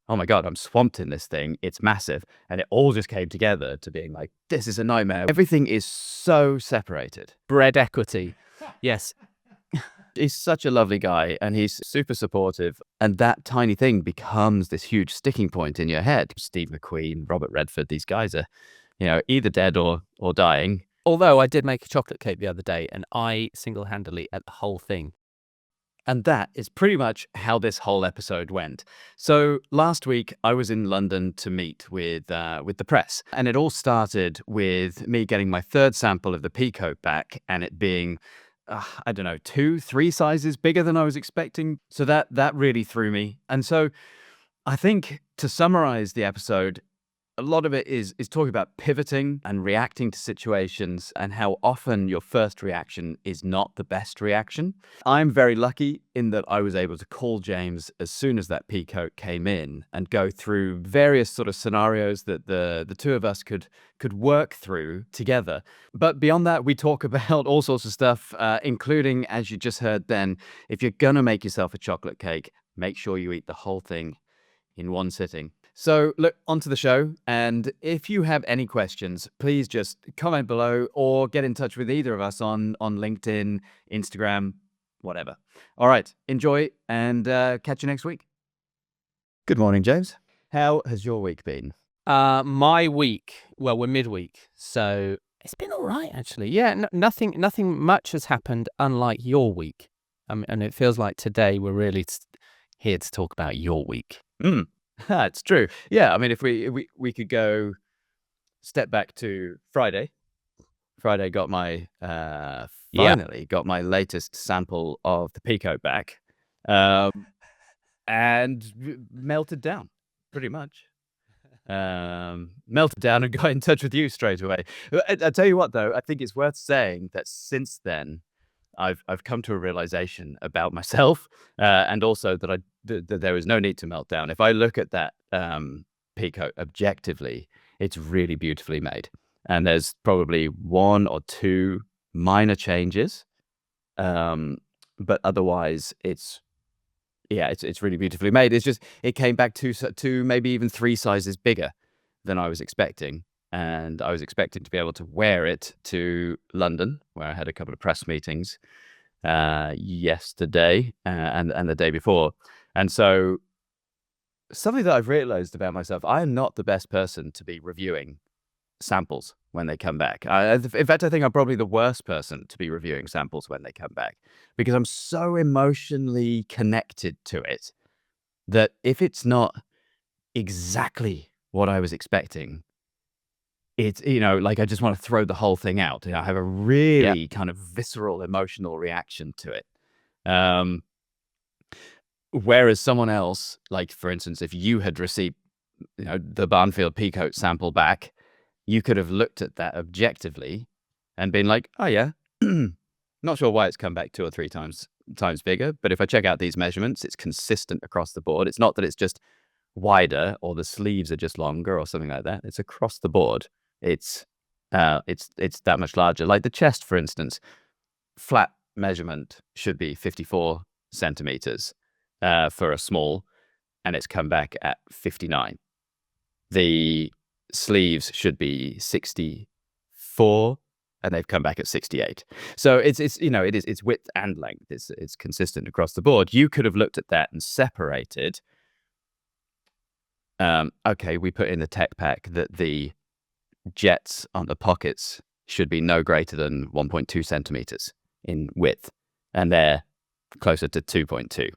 oh my God, I'm swamped in this thing. It's massive. And it all just came together to being like, this is a nightmare. Everything is so separated. Bread equity. Yes. He's such a lovely guy and he's super supportive. And that tiny thing becomes this huge sticking point in your head. Steve McQueen, Robert Redford, these guys are, either dead or dying. Although I did make a chocolate cake the other day and I single-handedly ate the whole thing. And that is pretty much how this whole episode went. So last week I was in London to meet with the press, and it all started with me getting my third sample of the peacoat back, and it being, I don't know, 2-3 sizes bigger than I was expecting. So that really threw me. And so I think to summarize the episode, a lot of it is talking about pivoting and reacting to situations and how often your first reaction is not the best reaction. I'm very lucky in that I was able to call James as soon as that peacoat came in and go through various sort of scenarios that the two of us could work through together. But beyond that, we talk about all sorts of stuff, including, as you just heard then, if you're going to make yourself a chocolate cake, make sure you eat the whole thing in one sitting. So look, onto the show, and if you have any questions, please just comment below or get in touch with either of us on LinkedIn, Instagram, whatever. All right, enjoy, and catch you next week. Good morning, James. How has your week been? My week, well, we're midweek, so it's been all right, actually. Yeah, nothing much has happened, unlike your week. And it feels like today we're really here to talk about your week. It's true. Yeah, I mean, if we could go step back to Friday. Friday got my finally got my latest sample of the peacoat back, and melted down pretty much. Melted down and got in touch with you straight away. I tell you what, though, I think it's worth saying that since then, I've come to a realization about myself, and also that that there is no need to melt down. If I look at that peacoat objectively, it's really beautifully made, and there's probably 1 or 2 minor changes, but otherwise it's really beautifully made. It's just it came back to maybe even 3 sizes bigger than I was expecting. And I was expecting to be able to wear it to London, where I had a couple of press meetings yesterday and the day before. And so something that I've realized about myself, I am not the best person to be reviewing samples when they come back. In fact, I think I'm probably the worst person to be reviewing samples when they come back, because I'm so emotionally connected to it that if it's not exactly what I was expecting, it's, like I just want to throw the whole thing out. I have a really kind of visceral emotional reaction to it. Whereas someone else, like for instance, if you had received, the Barnfield Peacoat sample back, you could have looked at that objectively and been like, oh yeah, not sure why it's come back 2 or 3 times bigger, but if I check out these measurements, it's consistent across the board. It's not that it's just wider or the sleeves are just longer or something like that. It's across the board. It's that much larger. Like the chest, for instance, flat measurement should be 54 centimeters for a small, and it's come back at 59. The sleeves should be 64, and they've come back at 68. So it's width and length. It's consistent across the board. You could have looked at that and separated. Okay, we put in the tech pack that the jets on the pockets should be no greater than 1.2 centimeters in width, and they're closer to 2.2.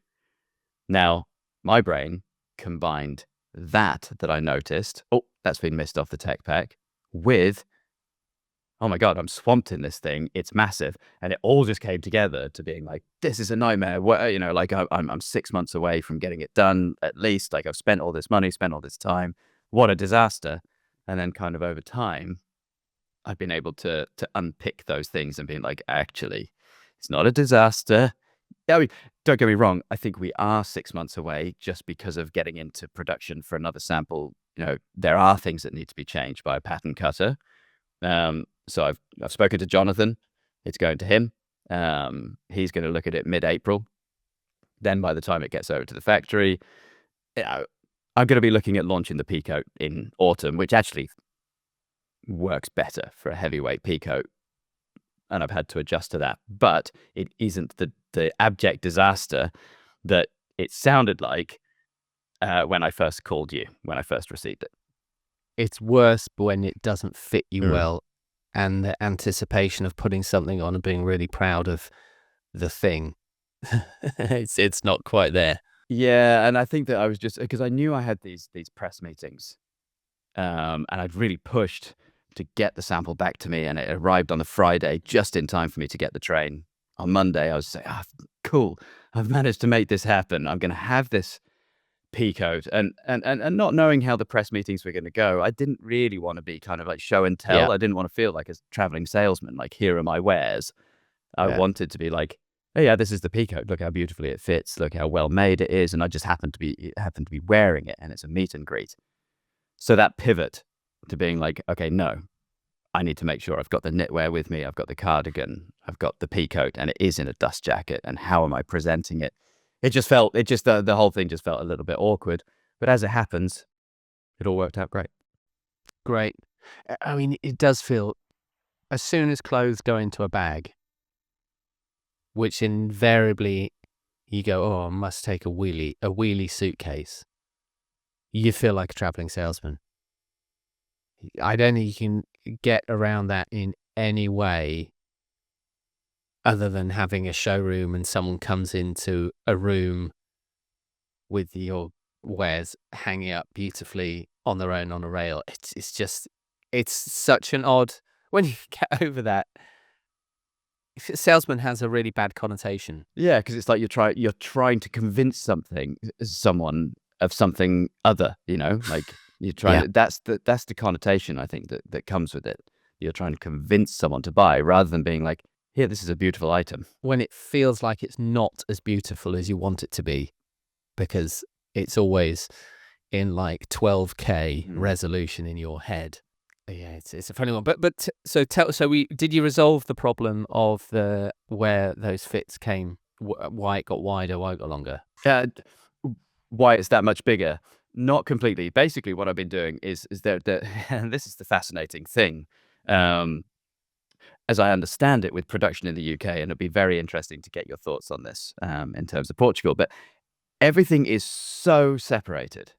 Now, my brain combined that I noticed, that's been missed off the tech pack, with, oh my God, I'm swamped in this thing. It's massive. And it all just came together to being like, this is a nightmare. Like I'm 6 months away from getting it done, at least. Like I've spent all this money, spent all this time. What a disaster. And then kind of over time, I've been able to unpick those things and being like, actually, it's not a disaster. I mean, don't get me wrong. I think we are 6 months away just because of getting into production for another sample. There are things that need to be changed by a pattern cutter. So I've spoken to Jonathan. It's going to him. He's going to look at it mid-April. Then by the time it gets over to the factory, I'm going to be looking at launching the peacoat in autumn, which actually works better for a heavyweight peacoat, and I've had to adjust to that. But it isn't the abject disaster that it sounded like when I first called you, when I first received it. It's worse when it doesn't fit you well, and the anticipation of putting something on and being really proud of the thing. It's not quite there. Yeah, and I think that I was just because I knew I had these press meetings, and I'd really pushed to get the sample back to me, and it arrived on the Friday just in time for me to get the train. On Monday, I was saying, cool, I've managed to make this happen. I'm going to have this peacoat, and not knowing how the press meetings were going to go, I didn't really want to be kind of like show and tell. Yeah. I didn't want to feel like a traveling salesman, like, here are my wares. I Yeah. wanted to be like, oh yeah, this is the peacoat. Look how beautifully it fits. Look how well made it is. And I just happened to be wearing it, and it's a meet and greet. So that pivot to being like, okay, no, I need to make sure I've got the knitwear with me. I've got the cardigan. I've got the peacoat, and it is in a dust jacket. And how am I presenting it? The whole thing just felt a little bit awkward. But as it happens, it all worked out great. Great. I mean, it does feel, as soon as clothes go into a bag, which invariably you go, oh, I must take a wheelie suitcase, you feel like a traveling salesman. I don't think you can get around that in any way other than having a showroom and someone comes into a room with your wares hanging up beautifully on their own on a rail. It's such an odd, when you get over that, salesman has a really bad connotation. Yeah, because it's like you're trying to convince someone of something other, like you're trying. Yeah. That's the connotation I think that comes with it. You're trying to convince someone to buy rather than being like, here, this is a beautiful item. When it feels like it's not as beautiful as you want it to be, because it's always in like 12K resolution in your head. Yeah, it's a funny one. But did you resolve the problem of where those fits came? Why it got wider, why it got longer? Why it's that much bigger? Not completely. Basically, what I've been doing is and this is the fascinating thing, as I understand it, with production in the UK, and it'd be very interesting to get your thoughts on this in terms of Portugal. But everything is so separated.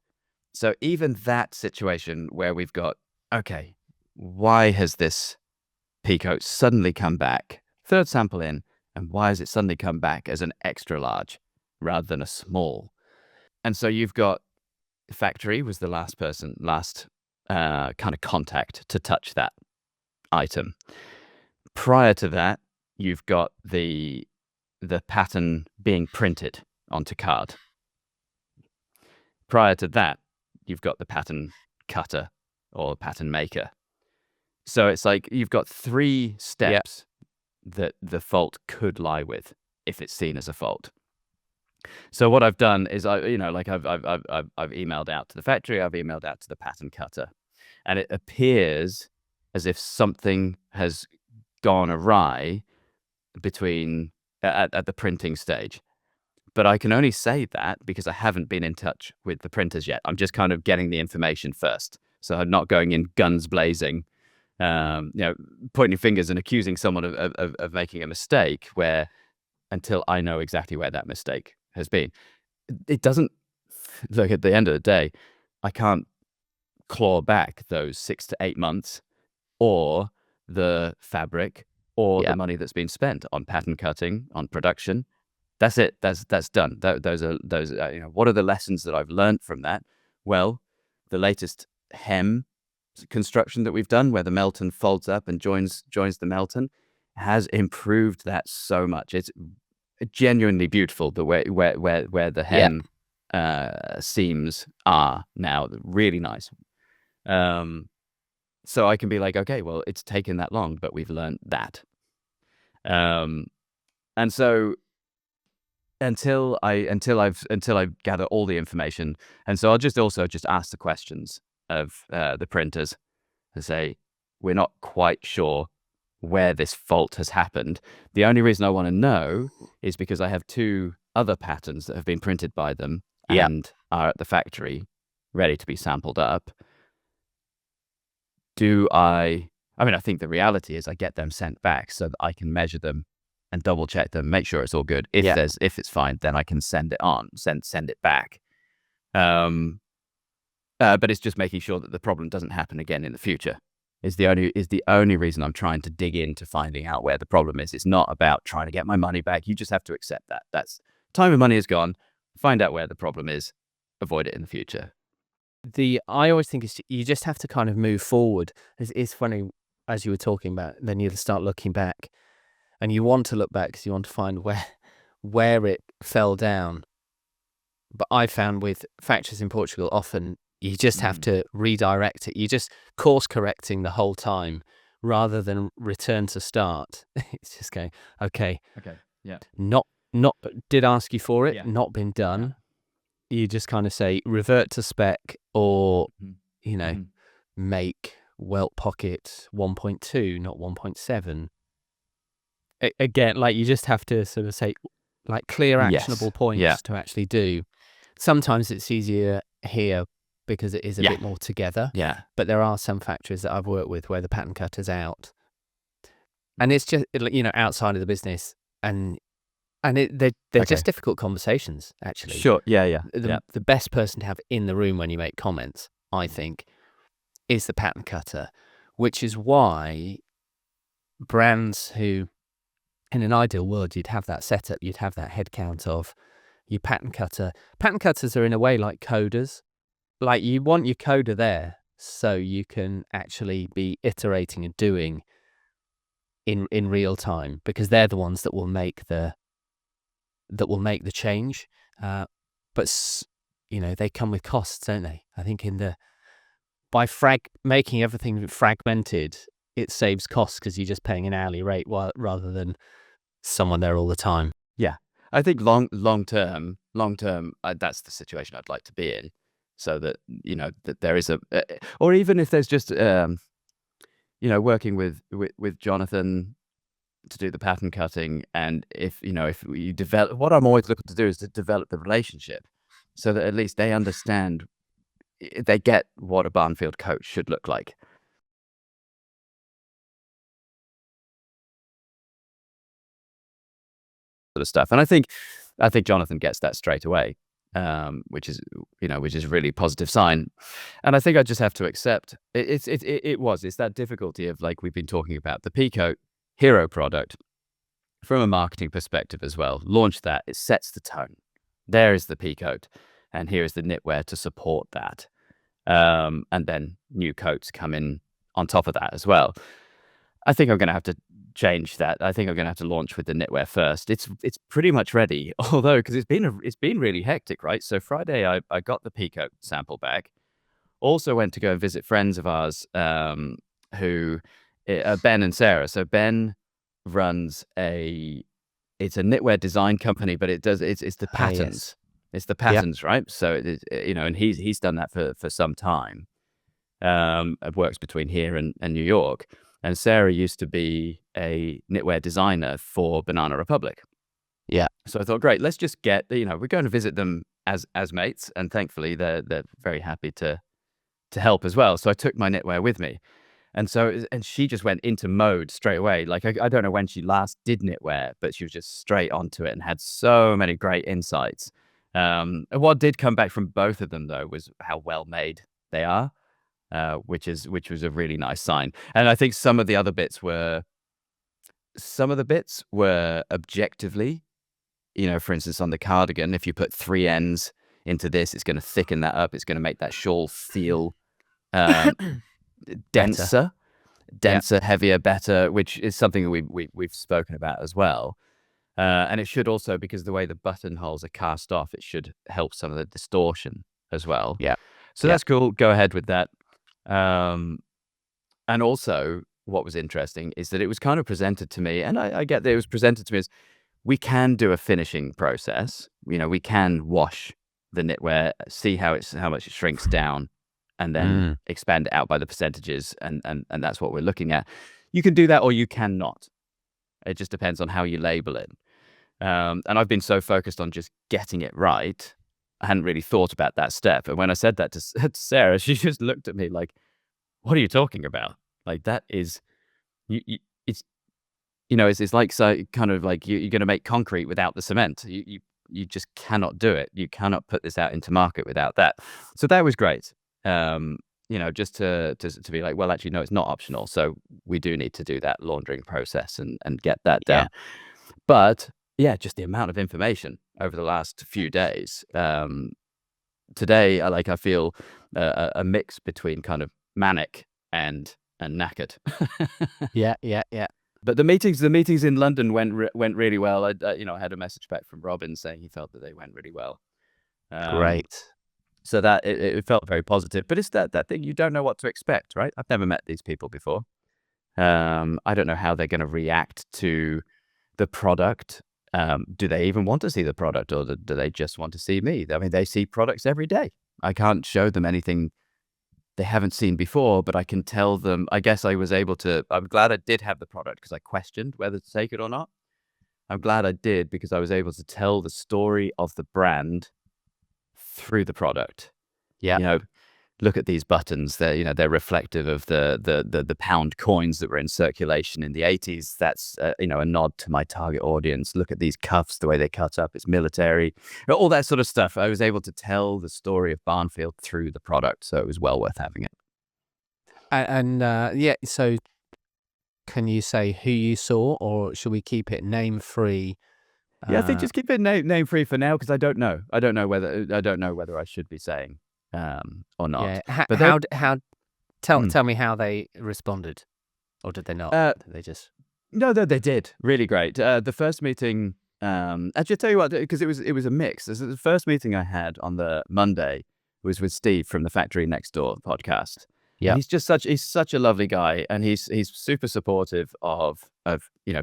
So even that situation where we've got, okay, why has this peacoat suddenly come back? Third sample in, and why has it suddenly come back as an extra large rather than a small? And so you've got the factory was the last kind of contact to touch that item. Prior to that, you've got the pattern being printed onto card. Prior to that, you've got the pattern cutter or pattern maker. So it's like you've got 3 steps that the fault could lie with if it's seen as a fault. So what I've done is I've emailed out to the factory, I've emailed out to the pattern cutter, and it appears as if something has gone awry between at the printing stage. But I can only say that because I haven't been in touch with the printers yet. I'm just kind of getting the information first. So I'm not going in guns blazing, pointing fingers and accusing someone of making a mistake until I know exactly where that mistake has been. It doesn't, look, at the end of the day, I can't claw back those 6 to 8 months or the fabric or the money that's been spent on pattern cutting, on production. That's it. That's done. Those are what are the lessons that I've learned from that? Well, the latest hem construction that we've done, where the Melton folds up and joins the Melton, has improved that so much. It's genuinely beautiful the way where the hem seams are now. Really nice. So I can be like, okay, well, it's taken that long, but we've learned that. And so until I gather all the information, and so I'll just ask the questions of the printers to say, we're not quite sure where this fault has happened. The only reason I want to know is because I have 2 other patterns that have been printed by them and are at the factory ready to be sampled up, I think the reality is I get them sent back so that I can measure them and double check them, make sure it's all good. If it's fine, then I can send it back. But it's just making sure that the problem doesn't happen again in the future is the only reason I'm trying to dig into finding out where the problem is. It's not about trying to get my money back. You just have to accept that. That's time and money is gone. Find out where the problem is, avoid it in the future. I always think you just have to kind of move forward. It's funny, as you were talking about, then you start looking back, and you want to look back because you want to find where it fell down. But I found with factories in Portugal, often you just have to redirect it. You're just course correcting the whole time rather than return to start. It's just going, okay, yeah, not did ask you for it, Yeah. not been done. You just kind of say revert to spec, or make welt pocket 1.2, not 1.7. Again, like you just have to sort of say like clear actionable points to actually do. Sometimes it's easier here because it is a bit more together. Yeah. But there are some factories that I've worked with where the pattern cutter's out, and it's just outside of the business, and they're just difficult conversations, actually. Sure. Yeah. The best person to have in the room when you make comments, I think, is the pattern cutter, which is why brands who, in an ideal world, you'd have that setup, you'd have that head count of your pattern cutter. Pattern cutters are in a way like coders. Like you want your coder there so you can actually be iterating and doing in real time, because they're the ones that will make the change. But they come with costs, don't they? I think by making everything fragmented, it saves costs because you're just paying an hourly rate rather than someone there all the time. Yeah. I think long term, that's the situation I'd like to be in, so that that there is or even if there's just working with Jonathan to do the pattern cutting, and if you develop, what I'm always looking to do is to develop the relationship, so that at least they understand, they get what a Barnfield coat should look like. Sort of stuff, and I think Jonathan gets that straight away, which is a really positive sign. And I think I just have to accept it's that difficulty of, like we've been talking about, the Peacoat hero product from a marketing perspective as well. Launch that, it sets the tone. There is the Peacoat, and here is the knitwear to support that, and then new coats come in on top of that as well. I think I'm going to have to change that. I think I'm going to have to launch with the knitwear first. It's pretty much ready, although because it's been really hectic, right? So Friday I got the Peacoat sample back. Also went to go and visit friends of ours, who Ben and Sarah. So Ben runs it's a knitwear design company, but it's the patterns. Yes. It's the patterns, right? So and he's done that for some time. It works between here and New York. And Sarah used to be a knitwear designer for Banana Republic. Yeah. So I thought, great, let's just get, we're going to visit them as mates, and thankfully they're very happy to help as well. So I took my knitwear with me. And she just went into mode straight away. Like, I don't know when she last did knitwear, but she was just straight onto it and had so many great insights. And what did come back from both of them, though, was how well made they are, which was a really nice sign. And I think some of the bits were objectively, for instance, on the cardigan, if you put 3 ends into this, it's going to thicken that up. It's going to make that shawl feel denser, heavier, better, which is something we've spoken about as well. And it should also, because the way the buttonholes are cast off, it should help some of the distortion as well. Yeah. So that's cool. Go ahead with that. And also, what was interesting is that it was kind of presented to me, and I get that it was presented to me as, we can do a finishing process. We can wash the knitwear, see how much it shrinks down, and then expand it out by the percentages, and that's what we're looking at. You can do that, or you cannot. It just depends on how you label it. And I've been so focused on just getting it right I hadn't really thought about that step. And when I said that to Sarah, she just looked at me like, "What are you talking about? Like that is, it's it's like so kind of like you're going to make concrete without the cement. You just cannot do it. You cannot put this out into market without that." So that was great. Just to be like, well, actually, no, it's not optional. So we do need to do that laundering process and get that Yeah. down. But yeah, just the amount of information over the last few days. Today, I feel a mix between kind of manic and knackered. Yeah. But the meetings in London went really well. I had a message back from Robin saying he felt that they went really well. Great. So that it felt very positive. But it's that thing, you don't know what to expect, right? I've never met these people before. I don't know how they're going to react to the product. Do they even want to see the product, or do they just want to see me? I mean, they see products every day. I can't show them anything they haven't seen before, but I can tell them. I guess I'm glad I did have the product because I questioned whether to take it or not. I'm glad I did because I was able to tell the story of the brand through the product. Yeah. Look at these buttons. They're reflective of the pound coins that were in circulation in the 80s. That's a nod to my target audience. Look at these cuffs, the way they cut up. It's military, all that sort of stuff. I was able to tell the story of Barnfield through the product, so it was well worth having it. And yeah, so can you say who you saw, or should we keep it name free? Yeah, I think just keep it name free for now because I don't know. I don't know whether I should be saying or not. Yeah. But Tell me how they responded, or did they not? Did they just No, they did really great. The first meeting, actually, I'll tell you what, because it was a mix. The first meeting I had on the Monday was with Steve from the Factory Next Door podcast. Yeah. He's such a lovely guy, and he's super supportive of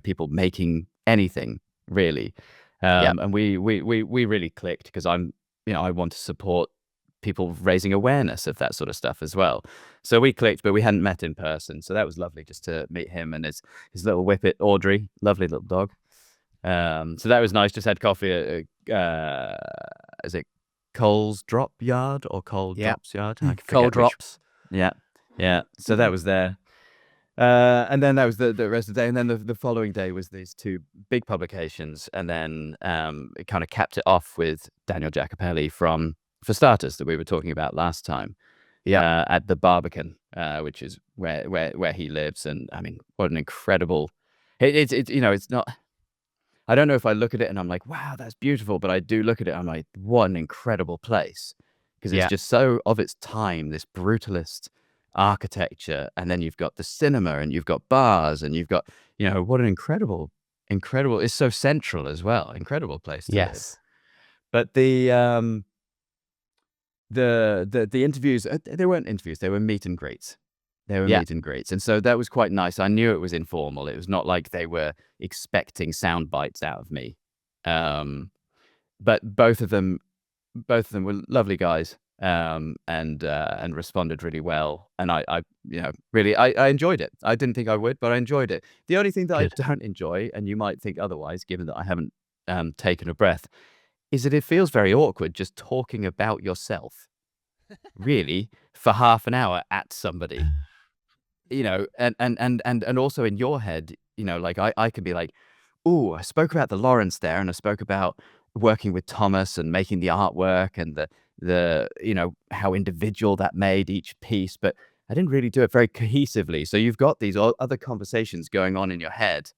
people making anything really. And we really clicked because I want to support people raising awareness of that sort of stuff as well. So we clicked, but we hadn't met in person. So that was lovely just to meet him and his little whippet, Audrey, lovely little dog. So that was nice. Just had coffee at, is it Cole's Drop Yard or Cole Drops Yard? I forget Cole Drops? Yeah. So that was there. And then that was the rest of the day. And then the following day was these two big publications. And then it kind of capped it off with Daniel Jacopelli from For Starters that we were talking about last time. At the Barbican, which is where he lives. And I mean, what an incredible, it's not, I don't know if I look at it and I'm like, wow, that's beautiful. But I do look at it, I'm like, what an incredible place. Because it's just so of its time, this brutalist architecture. And then you've got the cinema and you've got bars and you've got, what an incredible, it's so central as well. Incredible place to live. But the interviews, they weren't interviews, they were meet and greets. Meet and greets. And so that was quite nice. I knew it was informal. It was not like they were expecting sound bites out of me. But both of them were lovely guys, and responded really well. And I really, I enjoyed it. I didn't think I would, but I enjoyed it. The only thing that I don't enjoy, and you might think otherwise, given that I haven't taken a breath, is that it feels very awkward just talking about yourself, really, for half an hour at somebody, and also in your head, like I could be like, oh, I spoke about the Lawrence there, and I spoke about working with Thomas and making the artwork and the how individual that made each piece, but I didn't really do it very cohesively. So you've got these other conversations going on in your head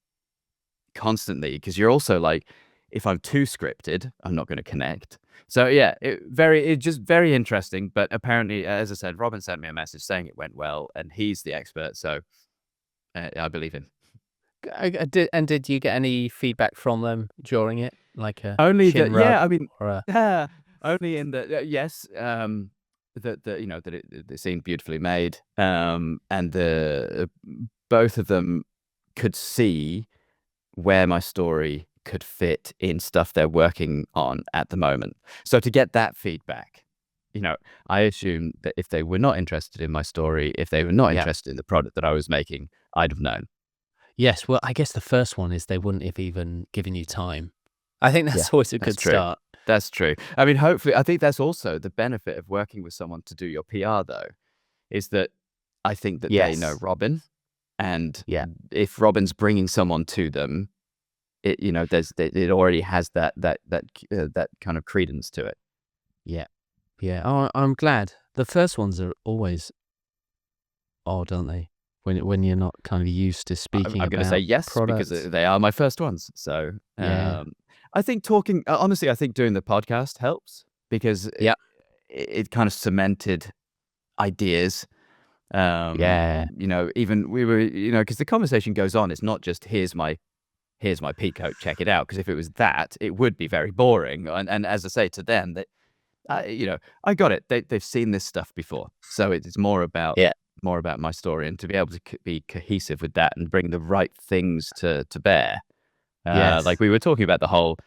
constantly because you're also like, if I'm too scripted, I'm not going to connect. So yeah, it's just very interesting. But apparently, as I said, Robin sent me a message saying it went well, and he's the expert, so I believe him. Did you get any feedback from them during it, like only chin that? rub Yeah, I mean, or only in the yes, that it seemed beautifully made, and both of them could see where my story could fit in stuff they're working on at the moment. So to get that feedback, I assume that if they were not interested in my story, if they were not interested in the product that I was making, I'd have known. Yes, well, I guess the first one is they wouldn't have even given you time. I think that's always a good start. That's true. I mean, hopefully, I think that's also the benefit of working with someone to do your PR, though, is that I think that they know Yes. Robin, and Yeah. if Robin's bringing someone to them, it already has that kind of credence to it. Yeah. Yeah. Oh, I'm glad. The first ones are always odd, aren't they? When you're not kind of used to speaking I'm going to say about yes because products. they are my first ones. So Yeah. I think honestly, I think doing the podcast helps because Yeah. it kind of cemented ideas. Yeah. Even we were, because the conversation goes on. It's not just here's my peacoat, check it out. Because if it was that, it would be very boring. And as I say to them, that I got it. They've seen this stuff before, so it's more about Yeah. my story, and to be able to be cohesive with that and bring the right things to bear. Yes. Like we were talking about the whole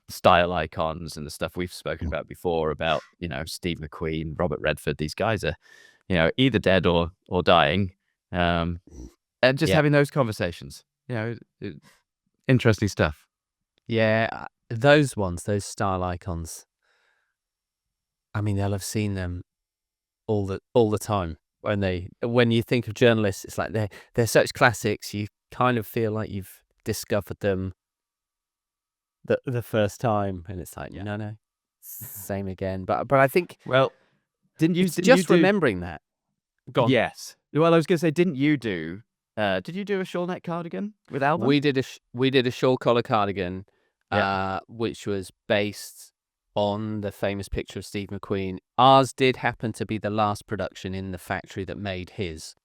style icons and the stuff we've spoken about before about Steve McQueen, Robert Redford. These guys are either dead or dying, and just Yeah. having those conversations. Interesting stuff. Yeah. Those ones, those style icons. I mean, they'll have seen them all the time. When you think of journalists, it's like they're such classics. You kind of feel like you've discovered them the first time, and it's like no, same again. But I think Well, didn't you do remembering that. Go on. Yes. Well, I was going to say, didn't you do? Did you do a shawl neck cardigan with Alba? We did a shawl collar cardigan, Yeah. which was based on the famous picture of Steve McQueen. Ours did happen to be the last production in the factory that made his.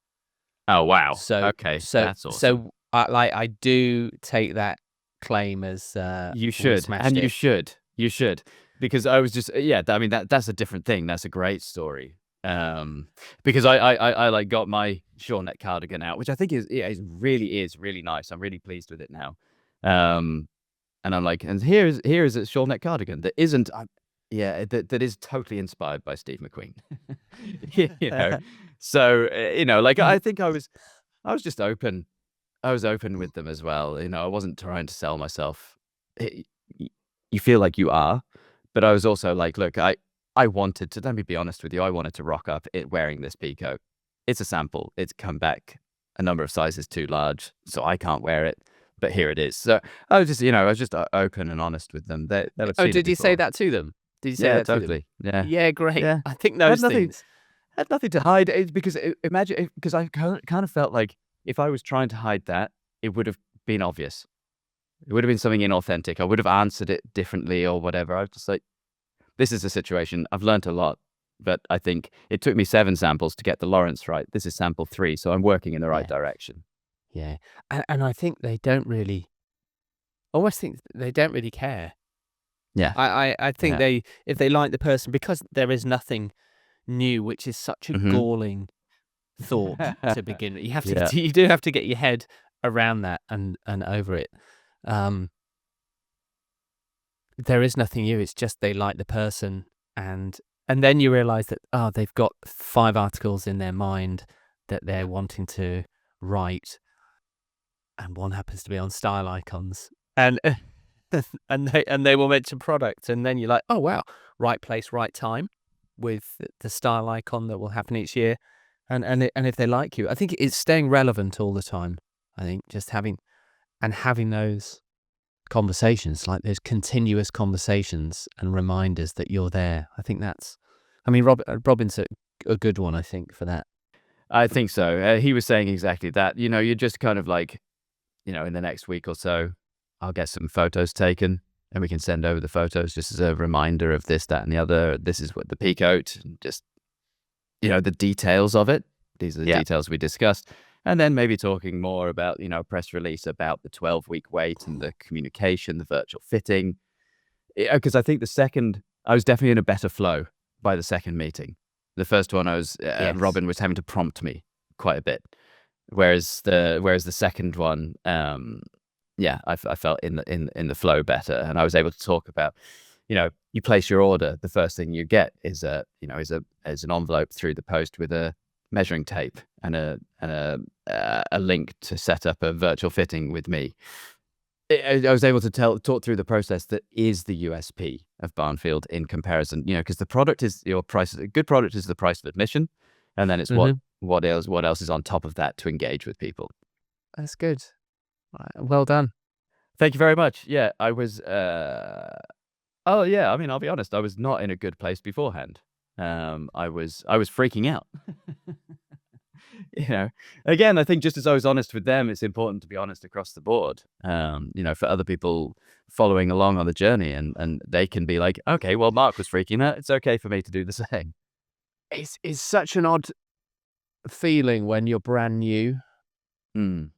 Oh wow. So Okay, that's awesome. So I do take that claim as You should, and you should, because I was just I mean that's a different thing. That's a great story. Because I like got my shawl neck cardigan out, which I think is really nice. I'm really pleased with it now. And I'm like, and here is a shawl neck cardigan that isn't, that is totally inspired by Steve McQueen. So like I think I was just open. I was open with them as well. I wasn't trying to sell myself. You feel like you are, but I was also like, look, I wanted to. Let me be honest with you. I wanted to rock up wearing this peacoat. It's a sample. It's come back a number of sizes too large, so I can't wear it. But here it is. So I was just open and honest with them. Did you say that to them? Did you say that totally. to them? Yeah, great. Yeah. I think those things had nothing to hide. It's because imagine, because I kind of felt like if I was trying to hide that, it would have been obvious. It would have been something inauthentic. I would have answered it differently or whatever. I was just like, this is a situation. I've learned a lot, but I think it took me 7 samples to get the Lawrence right. This is sample 3, so I'm working in the right direction. Yeah, and I think they don't really. I always think they don't really care. Yeah, I think if they like the person, because there is nothing new, which is such a galling thought to begin with. You do have to get your head around that and over it. There is nothing new. It's just they like the person, and then you realize that they've got 5 articles in their mind that they're wanting to write, and one happens to be on style icons, and they will mention products, and then you're like, oh wow, right place, right time, with the style icon that will happen each year, and if they like you, I think it's staying relevant all the time. I think just having those conversations, like those continuous conversations and reminders that you're there. I think that's, I mean, Robin's a good one, I think, for that. I think so. He was saying exactly that. You're just kind of like, in the next week or so, I'll get some photos taken and we can send over the photos just as a reminder of this, that, and the other. This is what the peacoat, just, the details of it. These are the details we discussed. And then maybe talking more about, press release about the 12-week wait and the communication, the virtual fitting. Because I think I was definitely in a better flow by the second meeting. The first one, Robin was having to prompt me quite a bit. Whereas the second one, I felt in the flow better. And I was able to talk about, you place your order. The first thing you get is an envelope through the post with a measuring tape and a link to set up a virtual fitting with me. I was able to talk through the process that is the USP of Barnfield in comparison, because the product is your price. A good product is the price of admission, and then it's Mm-hmm. what else is on top of that to engage with people. That's good. Well done. Thank you very much. Yeah, I was. Oh yeah, I mean, I'll be honest. I was not in a good place beforehand. I was freaking out. Again, I think just as I was honest with them, it's important to be honest across the board. For other people following along on the journey, and they can be like, okay, well, Mark was freaking out. It's okay for me to do the same. It's such an odd feeling when you're brand new. Mm.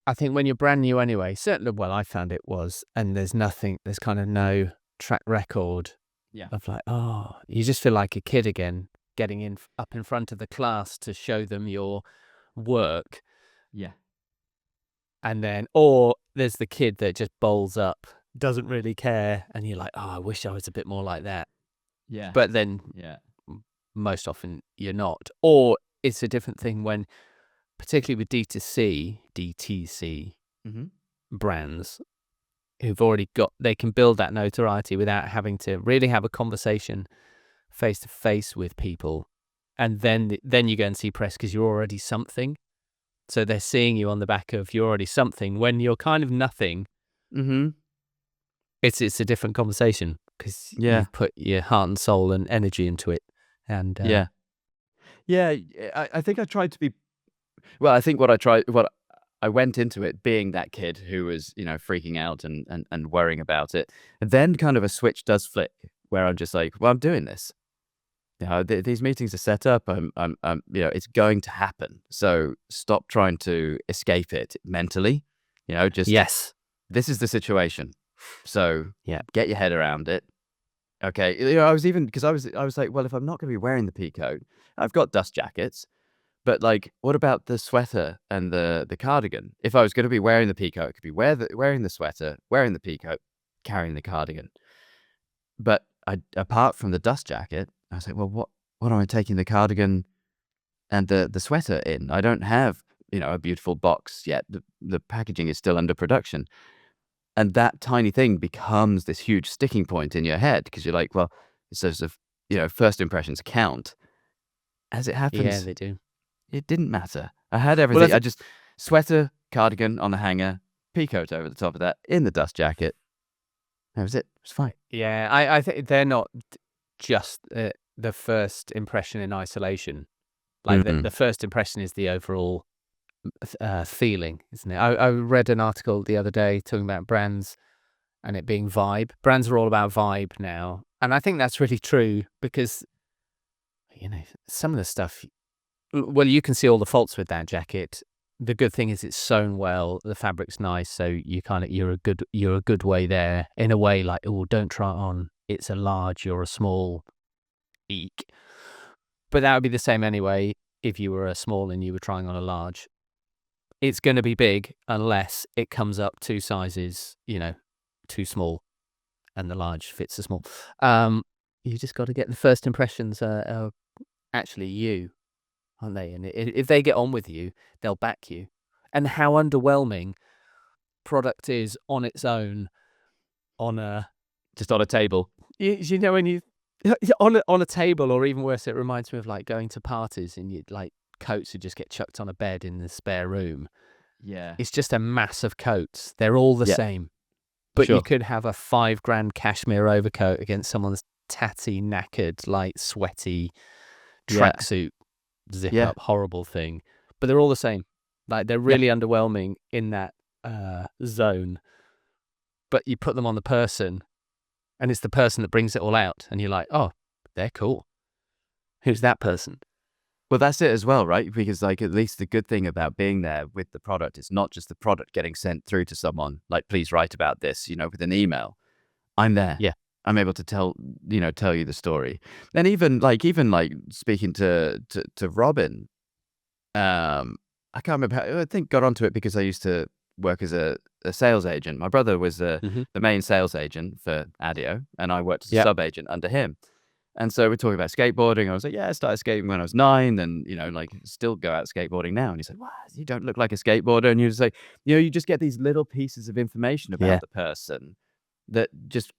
I think when you're brand new anyway, certainly, well, I found it was, and there's kind of no track record of like, oh, you just feel like a kid again, getting up in front of the class to show them your work. Yeah. And then, or there's the kid that just bowls up, doesn't really care. And you're like, oh, I wish I was a bit more like that. Yeah. But then most often you're not. Or it's a different thing when, particularly with DTC Mm-hmm. brands who've already they can build that notoriety without having to really have a conversation face to face with people. And then you go and see press because you're already something. So they're seeing you on the back of you're already something. When you're kind of nothing, Mm-hmm. it's a different conversation because you've put your heart and soul and energy into it. And I think I tried to be. Well, I think what I went into it being that kid who was, freaking out and worrying about it. And then kind of a switch does flip where I'm just like, well, I'm doing this. These meetings are set up. It's going to happen. So stop trying to escape it mentally. yes, this is the situation. So get your head around it. Okay. I was even because I was like, well, if I'm not going to be wearing the pea coat, I've got dust jackets. But like, what about the sweater and the cardigan? If I was going to be wearing the pea coat, I could be wearing the sweater, wearing the pea coat, carrying the cardigan. But apart from the dust jacket, I was like, well, what am I taking the cardigan and the sweater in? I don't have, a beautiful box yet. The packaging is still under production. And that tiny thing becomes this huge sticking point in your head because you're like, well, it's sort of, first impressions count. As it happens. Yeah, they do. It didn't matter. I had everything. I just sweater, cardigan on the hanger, pea coat over the top of that, in the dust jacket. That was it. It was fine. Yeah, I think they're not just the first impression in isolation. Like the first impression is the overall feeling, isn't it? I read an article the other day talking about brands and it being vibe. Brands are all about vibe now. And I think that's really true because, some of the stuff, well, you can see all the faults with that jacket. The good thing is it's sewn well, the fabric's nice, so you're a good way there. In a way, like, oh, don't try it on. It's a large, you're a small. Eek. But that would be the same anyway if you were a small and you were trying on a large. It's going to be big unless it comes up 2 sizes, too small, and the large fits the small. You just got to get the first impressions are actually you, aren't they? And if they get on with you, they'll back you. And how underwhelming product is on its own just on a table. When you on a table, or even worse, it reminds me of like going to parties and you like coats would just get chucked on a bed in the spare room. Yeah, it's just a mass of coats. They're all the same, but you could have a $5,000 cashmere overcoat against someone's tatty, knackered, like sweaty tracksuit zip up horrible thing. But they're all the same. Like they're really underwhelming in that zone. But you put them on the person, and it's the person that brings it all out, and you're like, oh, they're cool. Who's that person? Well, that's it as well, right? Because like at least the good thing about being there with the product is not just the product getting sent through to someone, like, please write about this, with an email. I'm there. Yeah. I'm able to tell you the story. And even speaking to Robin, I can't remember I think got onto it because I used to work as a sales agent. My brother was the main sales agent for Adio, and I worked as a sub agent under him. And so we're talking about skateboarding. I was like, yeah, I started skating when I was 9, and like still go out skateboarding now. And he said, "What? You don't look like a skateboarder." And you just like, you just get these little pieces of information Yeah. about the person that just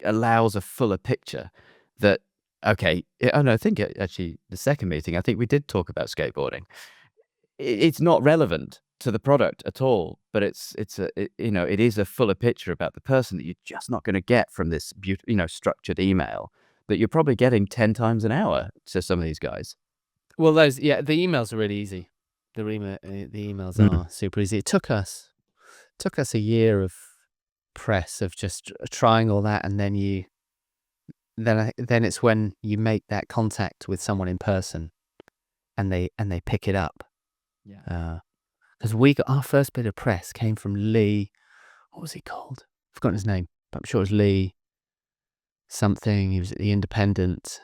allows a fuller picture. That okay, no, I think actually the second meeting, I think we did talk about skateboarding. It's not relevant to the product at all, but it is a fuller picture about the person that you're just not going to get from this structured email that you're probably getting 10 times an hour to some of these guys. Well, the emails are really easy. The emails are super easy. It took us a year of press of just trying all that, and then then it's when you make that contact with someone in person, and they pick it up. Yeah. Because we got our first bit of press came from Lee. What was he called? I've forgotten his name, but I'm sure it was Lee something. He was at the Independent,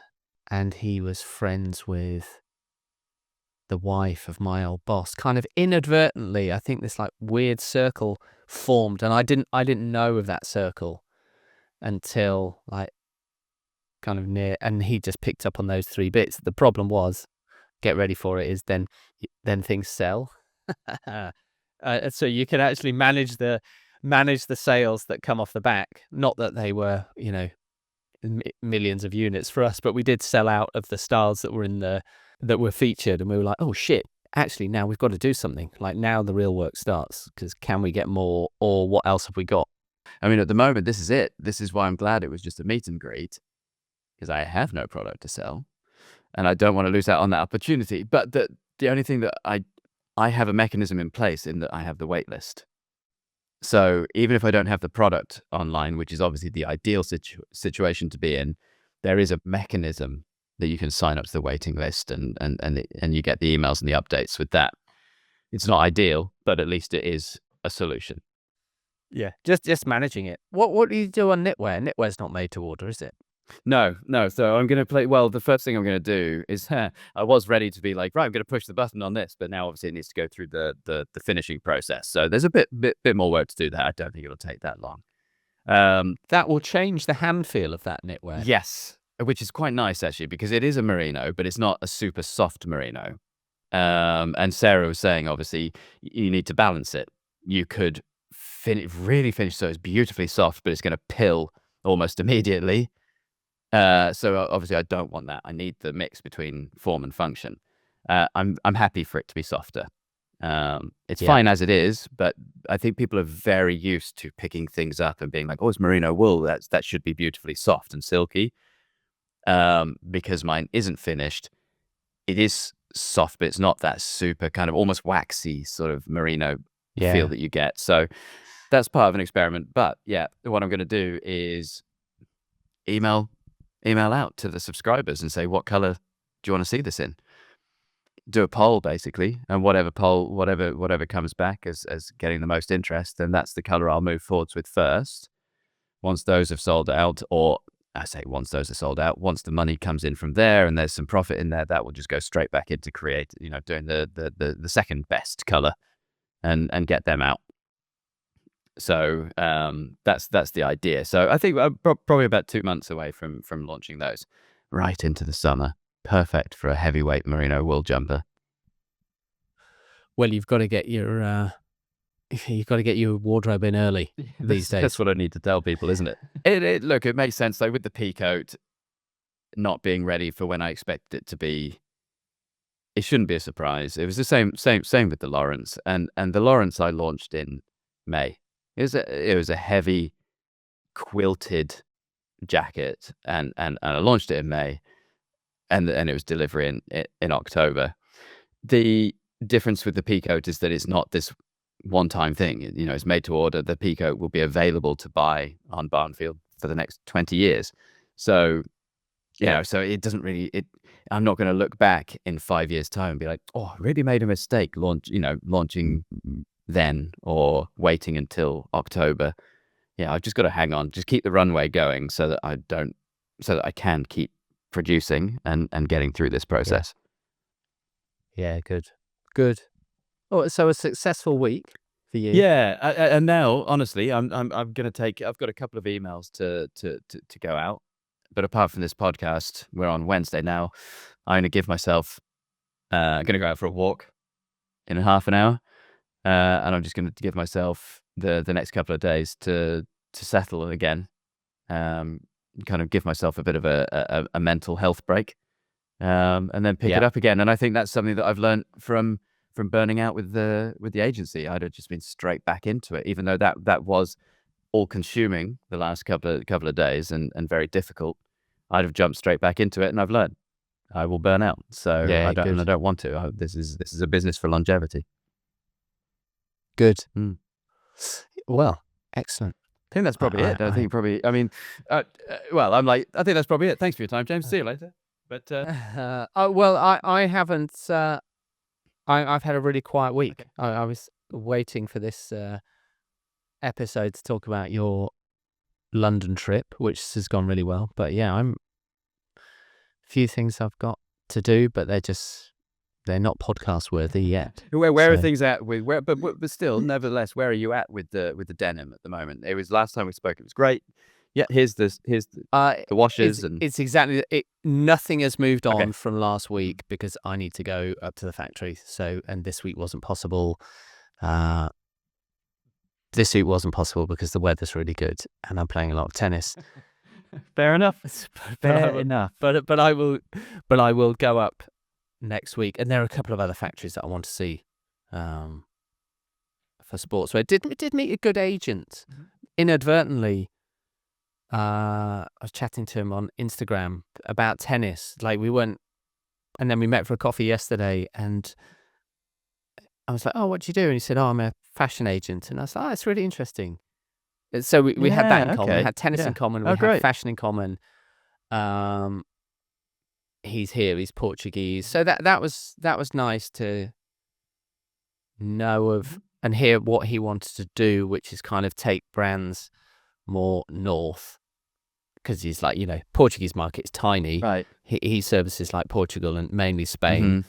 and he was friends with the wife of my old boss. Kind of inadvertently, I think this like weird circle formed, and I didn't know of that circle until like kind of near, and he just picked up on those 3 bits. The problem was, get ready for it, is then things sell. So you can actually manage the sales that come off the back. Not that they were, millions of units for us, but we did sell out of the styles that were featured, and we were like, oh shit, actually now we've got to do something. Like now the real work starts, because can we get more, or what else have we got? I mean, at the moment, this is it. This is why I'm glad it was just a meet and greet, because I have no product to sell, and I don't want to lose out on that opportunity. But the only thing that I have a mechanism in place in that I have the wait list. So even if I don't have the product online, which is obviously the ideal situation to be in, there is a mechanism that you can sign up to the waiting list, and you get the emails and the updates with that. It's not ideal, but at least it is a solution. Yeah, just managing it. What do you do on knitwear? Knitwear's not made to order, is it? No. So I'm going to play. Well, the first thing I'm going to do is I was ready to be like, right, I'm going to push the button on this, but now obviously it needs to go through the finishing process. So there's a bit more work to do there. I don't think it'll take that long. That will change the hand feel of that knitwear. Yes, which is quite nice actually, because it is a merino, but it's not a super soft merino. And Sarah was saying, obviously, you need to balance it. You could really finish so it's beautifully soft, but it's going to pill almost immediately. So obviously I don't want that. I need the mix between form and function. I'm happy for it to be softer. It's fine as it is, but I think people are very used to picking things up and being like, oh, it's merino wool. That should be beautifully soft and silky. Because mine isn't finished. It is soft, but it's not that super kind of almost waxy sort of merino feel that you get. So that's part of an experiment. But yeah, what I'm going to do is email out to the subscribers and say, what color do you want to see this in? Do a poll basically, and whatever comes back as getting the most interest, then that's the color I'll move forwards with first. Once those have sold out, or I say once those are sold out, once the money comes in from there and there's some profit in there, that will just go straight back into doing the second best color and get them out. So that's the idea. So I think I'm probably about 2 months away from launching those, right into the summer. Perfect for a heavyweight merino wool jumper. Well, you've got to get your wardrobe in early these days. That's what I need to tell people, isn't it? Look, it makes sense though with the peacoat not being ready for when I expect it to be. It shouldn't be a surprise. It was the same with the Lawrence, and the Lawrence I launched in May. It was a heavy quilted jacket, and I launched it in May, and it was delivery in October. The difference with the peacoat is that it's not this one-time thing. It's made to order. The peacoat will be available to buy on Barnfield for the next 20 years. So, so it doesn't really. I'm not going to look back in 5 years' time and be like, oh, I really made a mistake launching then or waiting until October. Yeah, I've just got to hang on, just keep the runway going so that I can keep producing and getting through this process. Yeah, good. Oh, so a successful week for you. Yeah, and now honestly, I'm going to take. I've got a couple of emails to go out. But apart from this podcast, we're on Wednesday now. I'm going to give myself, going to go out for a walk in half an hour. And I'm just going to give myself the next couple of days to settle again. Kind of give myself a bit of a mental health break. And then pick it up again. And I think that's something that I've learned from burning out with the agency. I'd have just been straight back into it, even though that was all consuming the last couple of days and very difficult. I'd have jumped straight back into it, and I've learned I will burn out. So I don't want to. This is a business for longevity. Good. Well, excellent. I think that's probably it. I think probably. I mean, well, I think that's probably it. Thanks for your time, James. See you later. But well, I haven't. I've had a really quiet week. Okay. I was waiting for this episode to talk about your London trip, which has gone really well. But yeah, a few things I've got to do, but they're not podcast worthy yet. Where are things at with but still, nevertheless, where are you at with the denim at the moment? It was last time we spoke, it was great. Yeah, here's the washes it's exactly it. Nothing has moved on from last week because I need to go up to the factory. So, and this week wasn't possible. This week wasn't possible because the weather's really good and I'm playing a lot of tennis. Fair enough. Fair enough. But I will go up next week, and there are a couple of other factories that I want to see for sportswear. Did meet a good agent inadvertently. I was chatting to him on Instagram about tennis. Like and then we met for a coffee yesterday, and I was like, "Oh, what do you do?" And he said, "Oh, I'm a fashion agent." And I was like, "Oh, it's really interesting." So we had that in common. We had tennis in common. We had fashion in common. He's here. He's Portuguese. So that was nice to know of and hear what he wanted to do, which is kind of take brands more north, because he's like, Portuguese market's tiny. Right. He services like Portugal and mainly Spain,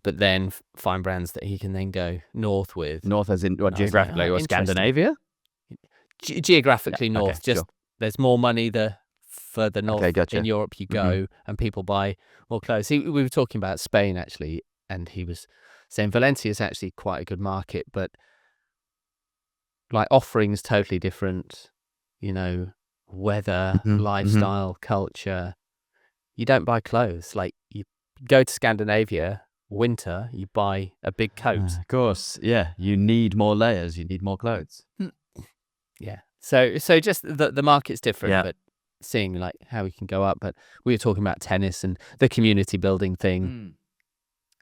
but then find brands that he can then go north with. North as in geographically, or Scandinavia? Geographically north. There's more money the further north in Europe you go, and people buy more clothes. We were talking about Spain actually, and he was saying Valencia is actually quite a good market, but like offerings totally different. Weather, lifestyle, culture. You don't buy clothes. Like you go to Scandinavia, winter, you buy a big coat. Of course, yeah. You need more layers. You need more clothes. Yeah. So just the market's different, but seeing like how we can go up. But we were talking about tennis and the community building thing,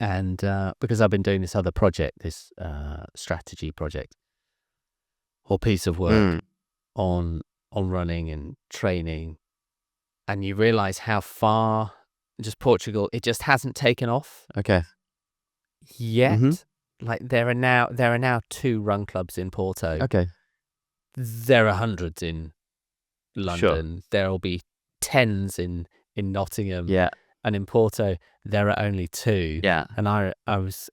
and because I've been doing this other project, this strategy project or piece of work on running and training, and you realize how far just Portugal, it just hasn't taken off yet. Like there are now 2 run clubs in Porto. There are hundreds in London. There'll be tens in Nottingham. And in Porto there are only 2. And I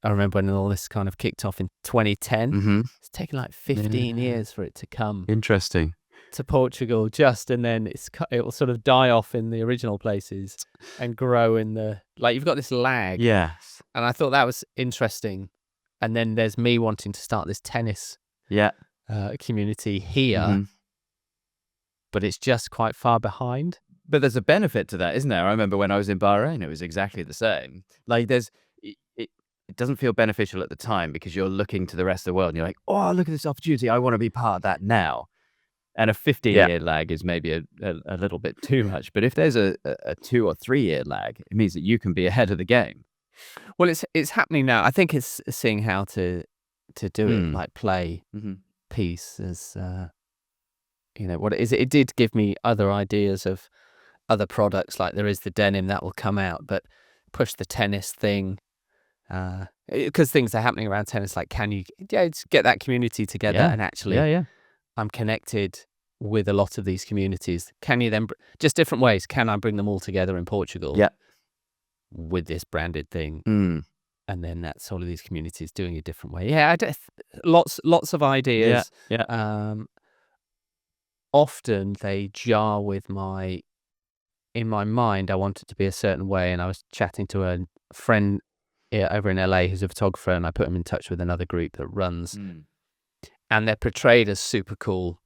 remember when all this kind of kicked off in 2010. It's taken like 15 years for it to come. Interesting. To Portugal and then it will sort of die off in the original places and grow in you've got this lag. Yes. And I thought that was interesting. And then there's me wanting to start this tennis community here, but it's just quite far behind. But there's a benefit to that, isn't there? I remember when I was in Bahrain, it was exactly the same. Like it doesn't feel beneficial at the time because you're looking to the rest of the world and you're like, oh, look at this opportunity. I want to be part of that now. And a 15-year lag is maybe a little bit too much. But if there's a 2 or 3 year lag, it means that you can be ahead of the game. Well, it's happening now. I think it's seeing how to do it, like play piece as, what it is. It did give me other ideas of other products. Like there is the denim that will come out, but push the tennis thing. Because things are happening around tennis. Like, can you get that community together and actually... I'm connected with a lot of these communities. Can you then, just different ways, can I bring them all together in Portugal with this branded thing? And then that's all of these communities doing a different way. Lots of ideas. Often they jar with my in my mind, I want it to be a certain way. And I was chatting to a friend over in LA who's a photographer, and I put him in touch with another group that runs, and they're portrayed as super cool,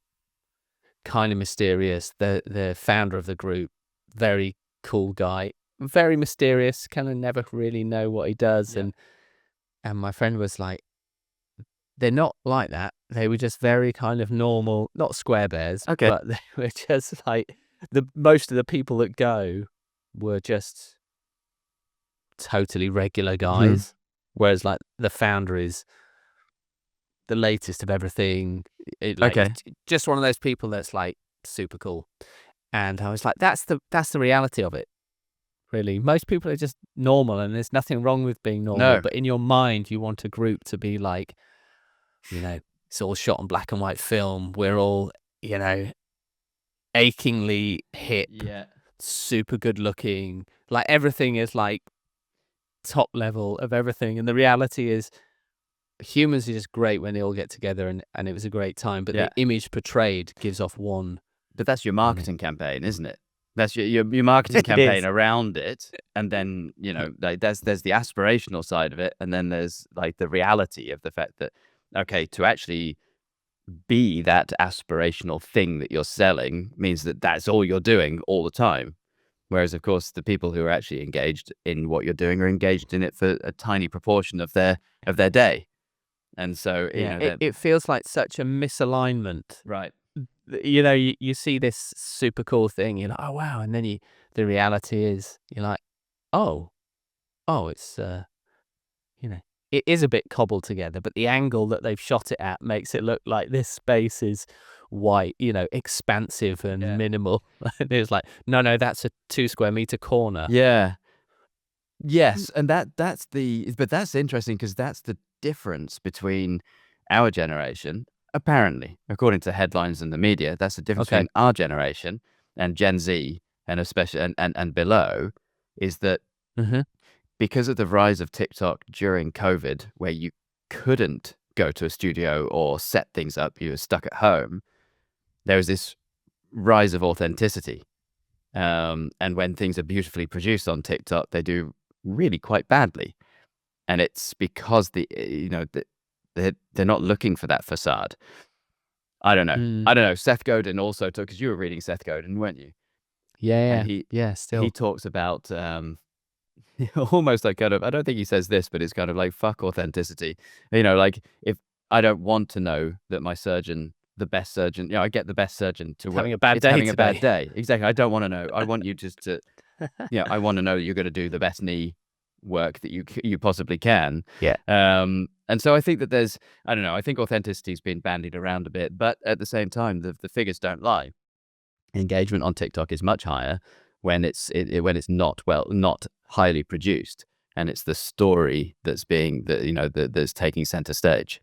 kind of mysterious. The founder of the group, very cool guy, very mysterious, kind of never really know what he does. Yeah. And my friend was like, they're not like that. They were just very kind of normal, not square bears, Okay. but they were just like most of the people that go were just totally regular guys. Whereas like the founder is the latest of everything. Okay. It's just one of those people that's like super cool. And I was like, that's the reality of it. Really, most people are just normal, and there's nothing wrong with being normal. No. But in your mind, you want a group to be like, it's all shot on black and white film. We're all, achingly hip, super good looking. Like everything is like top level of everything. And the reality is, humans are just great when they all get together, and it was a great time. But the image portrayed gives off one. But that's your marketing campaign, isn't it? That's your marketing campaign around it. And then, like there's the aspirational side of it. And then there's like the reality of the fact that, okay, to actually be that aspirational thing that you're selling means that that's all you're doing all the time. Whereas, of course, the people who are actually engaged in what you're doing are engaged in it for a tiny proportion of their day. And so, it feels like such a misalignment. Right. You see this super cool thing, you're like, oh wow, and then the reality is, you're like, oh, it's it is a bit cobbled together, but the angle that they've shot it at makes it look like this space is white, expansive and minimal. And it's like, no, that's a 2 square meter corner. Yeah. Yes, and but that's interesting because that's the difference between our generation. Apparently, according to headlines in the media, that's the difference between our generation and Gen Z, and especially and below, is that because of the rise of TikTok during COVID, where you couldn't go to a studio or set things up, you were stuck at home, there was this rise of authenticity. And when things are beautifully produced on TikTok, they do really quite badly. And it's because they're not looking for that facade. I don't know. Seth Godin also took, because you were reading Seth Godin, weren't you? Yeah. And still. he talks about almost like kind of, I don't think he says this, but it's kind of like, fuck authenticity. Like if I don't want to know that my surgeon, the best surgeon, I get the best surgeon to work. Having a bad day having today. a bad day. Exactly. I don't want to know. I want you just to, I want to know that you're going to do the best knee work that you possibly can. Yeah. And so I think that there's, I don't know, I think authenticity's been bandied around a bit, but at the same time, the figures don't lie. Engagement on TikTok is much higher when it's not highly produced, and it's the story that's that's taking center stage.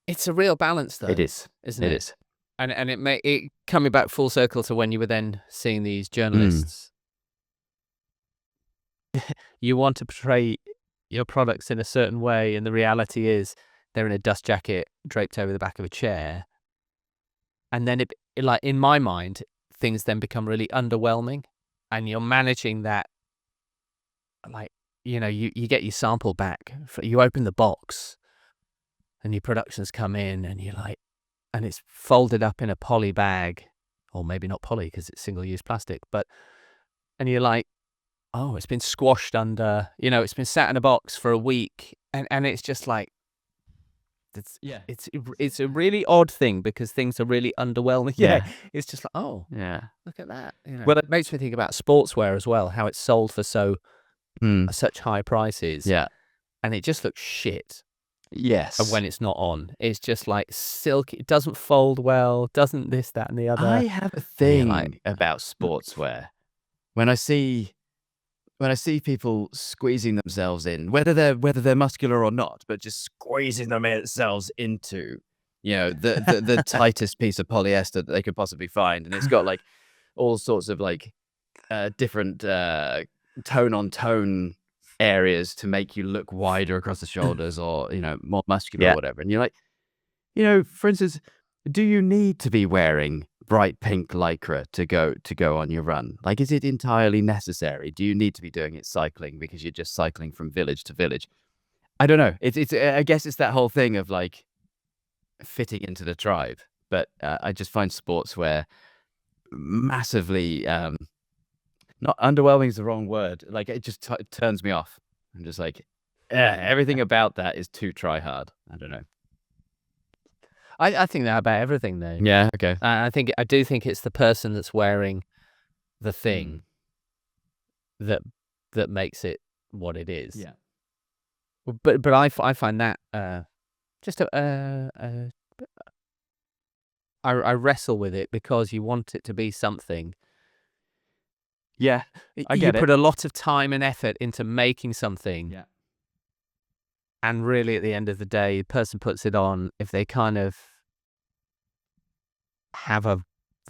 It's a real balance, though. It is, isn't it? It is. And it coming back full circle to when you were then seeing these journalists. You want to portray your products in a certain way, and the reality is they're in a dust jacket draped over the back of a chair. And then like in my mind, things then become really underwhelming, and you're managing that. Like, you get your sample back, you open the box, and your productions come in, and you're like, and it's folded up in a poly bag, or maybe not poly because it's single-use plastic, and you're like, oh, it's been squashed under, it's been sat in a box for a week, and it's just like, it's a really odd thing because things are really underwhelming. Yeah, it's just like, oh, yeah, look at that. Well, it makes me think about sportswear as well, how it's sold for such high prices. Yeah, and it just looks shit. Yes. And when it's not on, it's just like silky. It doesn't fold well. Doesn't this, that, and the other. I have a thing about sportswear. When I see people squeezing themselves in, whether they're muscular or not, but just squeezing themselves into, the tightest piece of polyester that they could possibly find, and it's got like all sorts of like different tone on tone areas to make you look wider across the shoulders, or more muscular or whatever. And you're like, for instance, do you need to be wearing bright pink lycra to go on your run? Like, is it entirely necessary? Do you need to be doing it cycling because you're just cycling from village to village? I don't know. It's I guess it's that whole thing of like fitting into the tribe. But I just find sportswear massively not underwhelming is the wrong word. Like, it just turns me off. I'm just like, everything about that is too try hard. I don't know. I think that about everything, though. Yeah. Okay. I do think it's the person that's wearing the thing that makes it what it is. Yeah. But I find that just I wrestle with it because you want it to be something. Yeah. I You get put it. a lot of time and effort into making something. Yeah. And really, at the end of the day, the person puts it on, if they kind of have a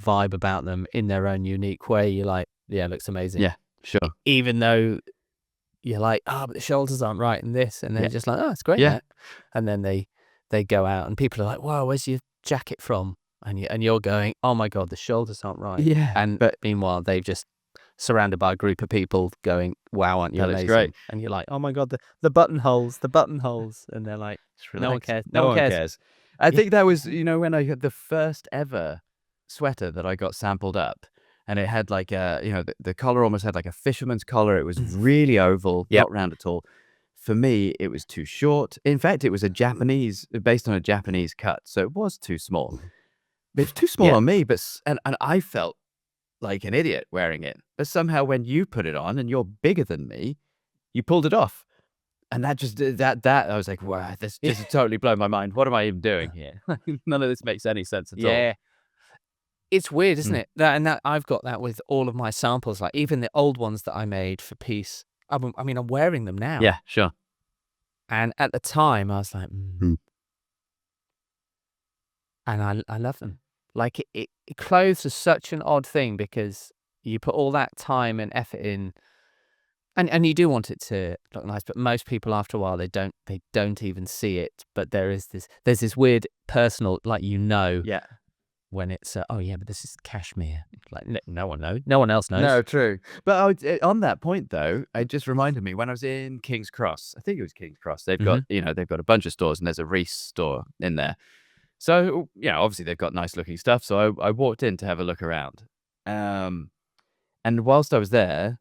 vibe about them in their own unique way, you're like, yeah, it looks amazing. Yeah. Sure. Even though you're like, but the shoulders aren't right in this. And they're just like, it's great. Yeah. And then they go out and people are like, wow, where's your jacket from? And you're going, oh my God, the shoulders aren't right. Yeah. And But meanwhile, they've just surrounded by a group of people going, wow, aren't you that looks amazing? great. And you're like, oh my God, the buttonholes. And they're like, no one cares. No one cares. I think that was, when I had the first ever sweater that I got sampled up, and it had like the collar almost had like a fisherman's collar. It was really oval, not round at all. For me, it was too short. In fact, it was based on a Japanese cut, so it was too small. It's too small on me, but and I felt like an idiot wearing it. But somehow when you put it on and you're bigger than me, you pulled it off. And that just that I was like, wow, this just totally blown my mind. What am I even doing here? None of this makes any sense at all. Yeah. It's weird, isn't it? That I've got that with all of my samples, like even the old ones that I made for Peace. I'm wearing them now. Yeah, sure. And at the time, I was like, and I love them. Like clothes are such an odd thing because you put all that time and effort in, and you do want it to look nice. But most people, after a while, they don't even see it. But there's this weird personal, like Yeah. when it's but this is cashmere. Like no one knows. No one else knows. No, true. But on that point though, it just reminded me when I was in King's Cross. I think it was King's Cross. They've got they've got a bunch of stores, and there's a Reese store in there. So obviously they've got nice looking stuff. So I walked in to have a look around, and whilst I was there,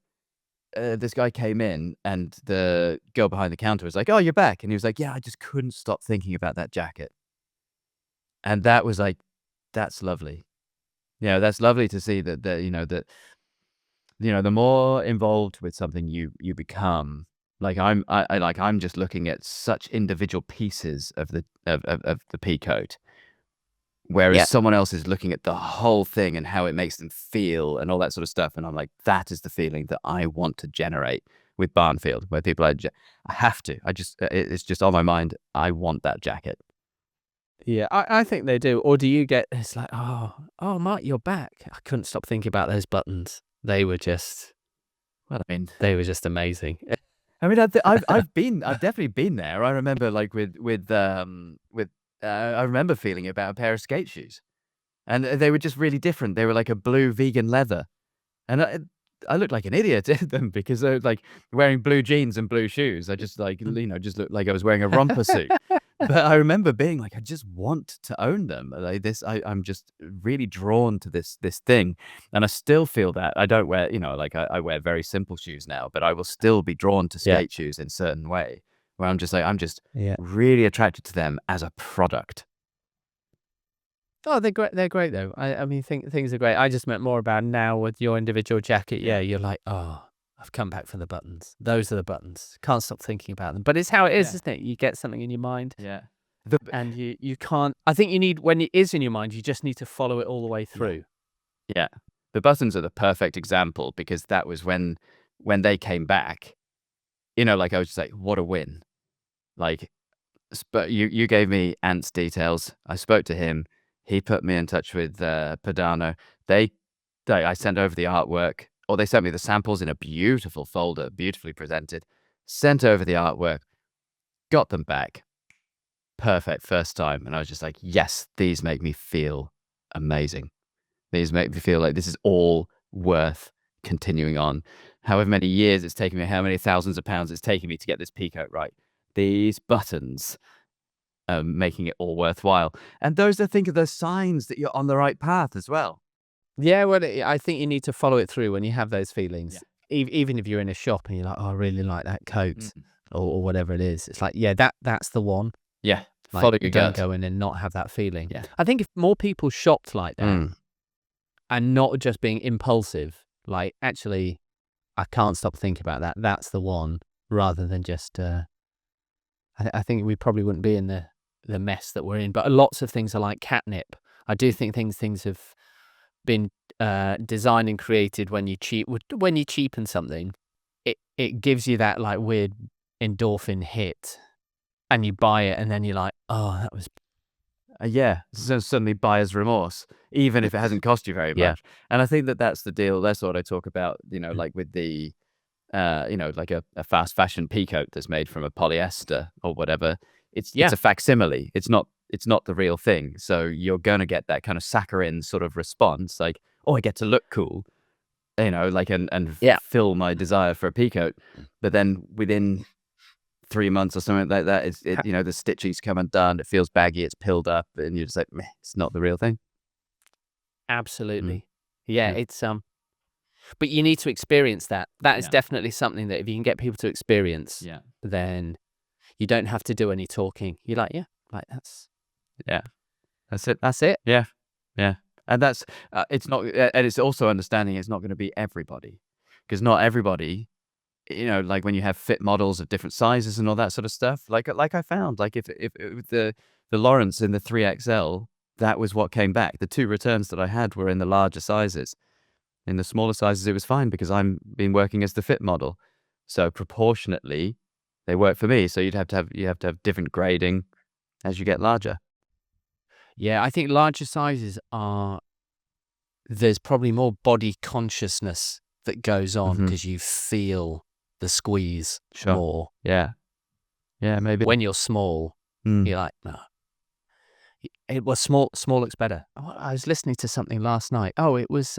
this guy came in, and the girl behind the counter was like, "Oh, you're back," and he was like, "Yeah, I just couldn't stop thinking about that jacket," and that was like, that's lovely. That's lovely to see that the more involved with something you become. Like I'm just looking at such individual pieces of the pea coat, whereas someone else is looking at the whole thing and how it makes them feel and all that sort of stuff. And I'm like, that is the feeling that I want to generate with Barnfield, where people I have to. It's just on my mind. I want that jacket. Yeah, I think they do. Or do you get, it's like, oh, Mark, you're back. I couldn't stop thinking about those buttons. They were just, they were just amazing. I mean, I've definitely been there. I remember like I remember feeling about a pair of skate shoes, and they were just really different. They were like a blue vegan leather, and I looked like an idiot in them because they were like wearing blue jeans and blue shoes. I just just looked like I was wearing a romper suit. But I remember being like, I just want to own them. Like this, I'm just really drawn to this thing, and I still feel that. I don't wear, I wear very simple shoes now, but I will still be drawn to skate shoes in a certain way, where I'm just really attracted to them as a product. Oh, they're great. They're great though. I mean, things are great. I just meant more about now with your individual jacket. Yeah, you're like, I've come back for the buttons. Those are the buttons. Can't stop thinking about them. But it's how it is, isn't it? You get something in your mind. Yeah. And you can't. I think you need, when it is in your mind, you just need to follow it all the way through. Yeah. The buttons are the perfect example, because that was when they came back. Like I was just like, what a win. Like, but you gave me Ant's details. I spoke to him. He put me in touch with Padano. I sent over the artwork. Or they sent me the samples in a beautiful folder, beautifully presented, sent over the artwork, got them back. Perfect first time. And I was just like, yes, these make me feel amazing. These make me feel like this is all worth continuing on. However many years it's taken me, how many thousands of pounds it's taken me to get this peacoat right. These buttons are making it all worthwhile. And those, I think, are the signs that you're on the right path as well. Yeah, well, I think you need to follow it through when you have those feelings. Yeah. Even if you're in a shop and you're like, oh, I really like that coat, Mm. or whatever it is. It's like, yeah, that's the one. Yeah. Like, Follow your don't gut. go in and not have that feeling. Yeah. I think if more people shopped like that Mm. and not just being impulsive, like, actually, I can't stop thinking about that. That's the one, rather than just, I think we probably wouldn't be in the mess that we're in. But lots of things are like catnip. I do think things have been designed and created when you cheapen something. It gives you that like weird endorphin hit, and you buy it, and then you're like, oh, that was Yeah, so suddenly buyer's remorse, even if it hasn't cost you very much. Yeah. And I think that that's the deal. That's what I talk about, like with the, like a fast fashion peacoat that's made from a polyester or whatever. It's a facsimile. It's not the real thing. So you're going to get that kind of saccharine sort of response, like, oh, I get to look cool, like, and fill my desire for a peacoat. But then within 3 months or something like that, the stitches come undone, it feels baggy, it's pilled up, and you're just like, meh, it's not the real thing. Absolutely. Yeah, it's but you need to experience that. That is definitely something that if you can get people to experience, then you don't have to do any talking. You're like, that's it. That's it. Yeah. And that's it's not, and it's also understanding it's not going to be everybody, because not everybody, like when you have fit models of different sizes and all that sort of stuff, like I found, like if the Lawrence in the 3XL, that was what came back. The 2 returns that I had were in the larger sizes. In the smaller sizes, it was fine because I'm been working as the fit model, so proportionately, they work for me. So you have to have different grading as you get larger. Yeah, I think larger sizes there's probably more body consciousness that goes on because you feel the squeeze more. Yeah, maybe. When you're small, you're like, no. It was small looks better. I was listening to something last night. Oh, it was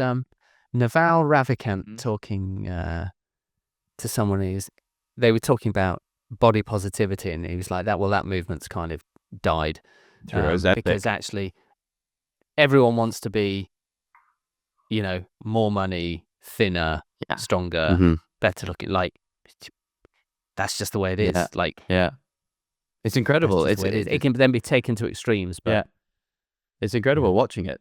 Naval Ravikant talking to someone they were talking about body positivity, and he was like, that movement's kind of died because actually everyone wants to be, more money, thinner, stronger, better looking. Like, that's just the way it is. Yeah. Like, it's incredible. It can then be taken to extremes, but it's incredible watching it.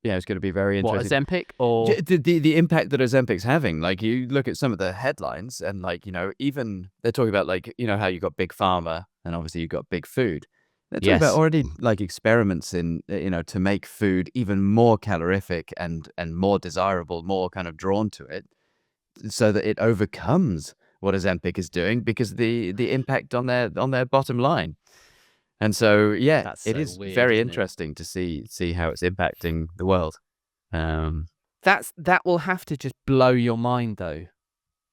It's going to be very interesting. What, Ozempic or the impact that Ozempic's having? Like, you look at some of the headlines, and like, even they're talking about, like, how you got big pharma, and obviously you got big food. They're talking about already like experiments in, to make food even more calorific and more desirable, more kind of drawn to it, so that it overcomes what Ozempic is doing, because the impact on their bottom line. And so, it is weird, very interesting to see how it's impacting the world. That will have to just blow your mind, though.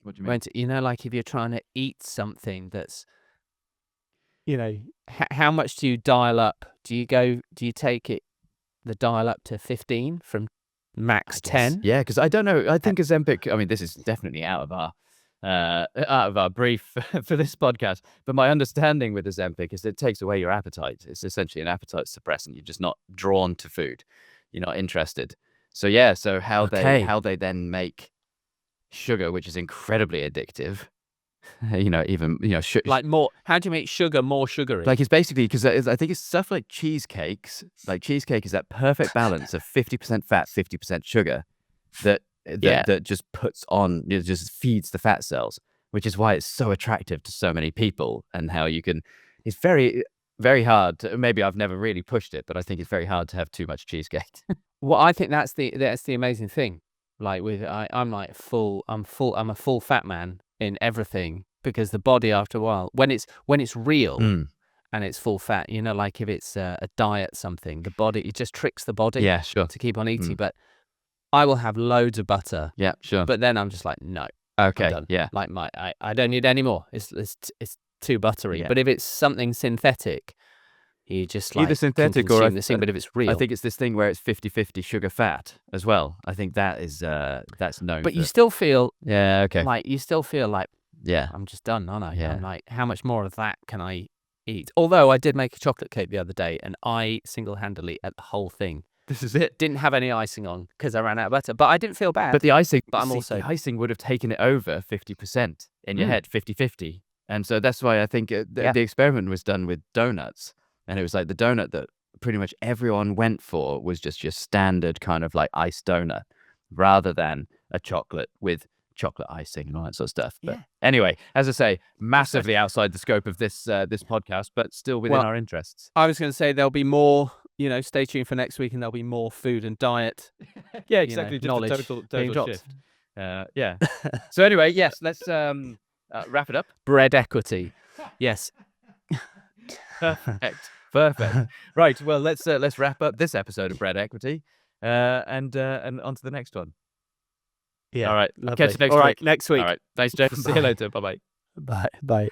What do you mean? Like if you're trying to eat something that's, how much do you dial up? Do you take the dial up to 15 from max 10? Yeah, because I don't know. I think Ozempic, I mean, this is definitely out of our brief for this podcast, but my understanding with Ozempic is it takes away your appetite. It's essentially an appetite suppressant. You're just not drawn to food. You're not interested. So how they then make sugar, which is incredibly addictive, like more. How do you make sugar more sugary? Like, it's basically, because I think it's stuff like cheesecakes. Like, cheesecake is that perfect balance of 50% fat, 50% sugar that just puts on, just feeds the fat cells, which is why it's so attractive to so many people. And how it's very, very hard to, maybe I've never really pushed it, but I think it's very hard to have too much cheesecake. Well, I think that's the amazing thing. Like I'm a full fat man in everything, because the body, after a while, when it's real and it's full fat, like if it's a diet something, the body, it just tricks the body to keep on eating. But I will have loads of butter. Yeah, sure. But then I'm just like, no. Okay. I'm done. Yeah. Like I don't need any more. It's too buttery. Yeah. But if it's something synthetic, You just Either like synthetic can or consume this thing, but if it's real, I think it's this thing where it's 50-50 sugar fat as well. I think that is that's known. but you still feel yeah, okay, like yeah, I'm just done, aren't I? Yeah. I'm like, how much more of that can I eat? Although I did make a chocolate cake the other day, and I single-handedly ate the whole thing. this is it. Didn't have any icing on because I ran out of butter, but I didn't feel bad. But the icing, But I'm see, also- the icing would have taken it over 50% in your Mm. head, 50-50. And so that's why I think Yeah. the experiment was done with donuts. And it was like the donut that pretty much everyone went for was just your standard kind of like iced donut rather than a chocolate with chocolate icing and all that sort of stuff. But Yeah. anyway, as I say, massively outside the scope of this podcast, but still within Well, our interests. I was going to say there'll be more. Stay tuned for next week, and there'll be more food and diet. Yeah, exactly, just a Knowledge total being dropped. shift. Yeah. So anyway, yes, let's wrap it up. Bread equity. Yes. Perfect. Right. Well, let's wrap up this episode of Bread Equity, and on to the next one. Yeah. All right. Lovely. Catch you next All week. right. Next week. All right. Thanks, James. See you Bye. later. Bye bye. Bye. Bye.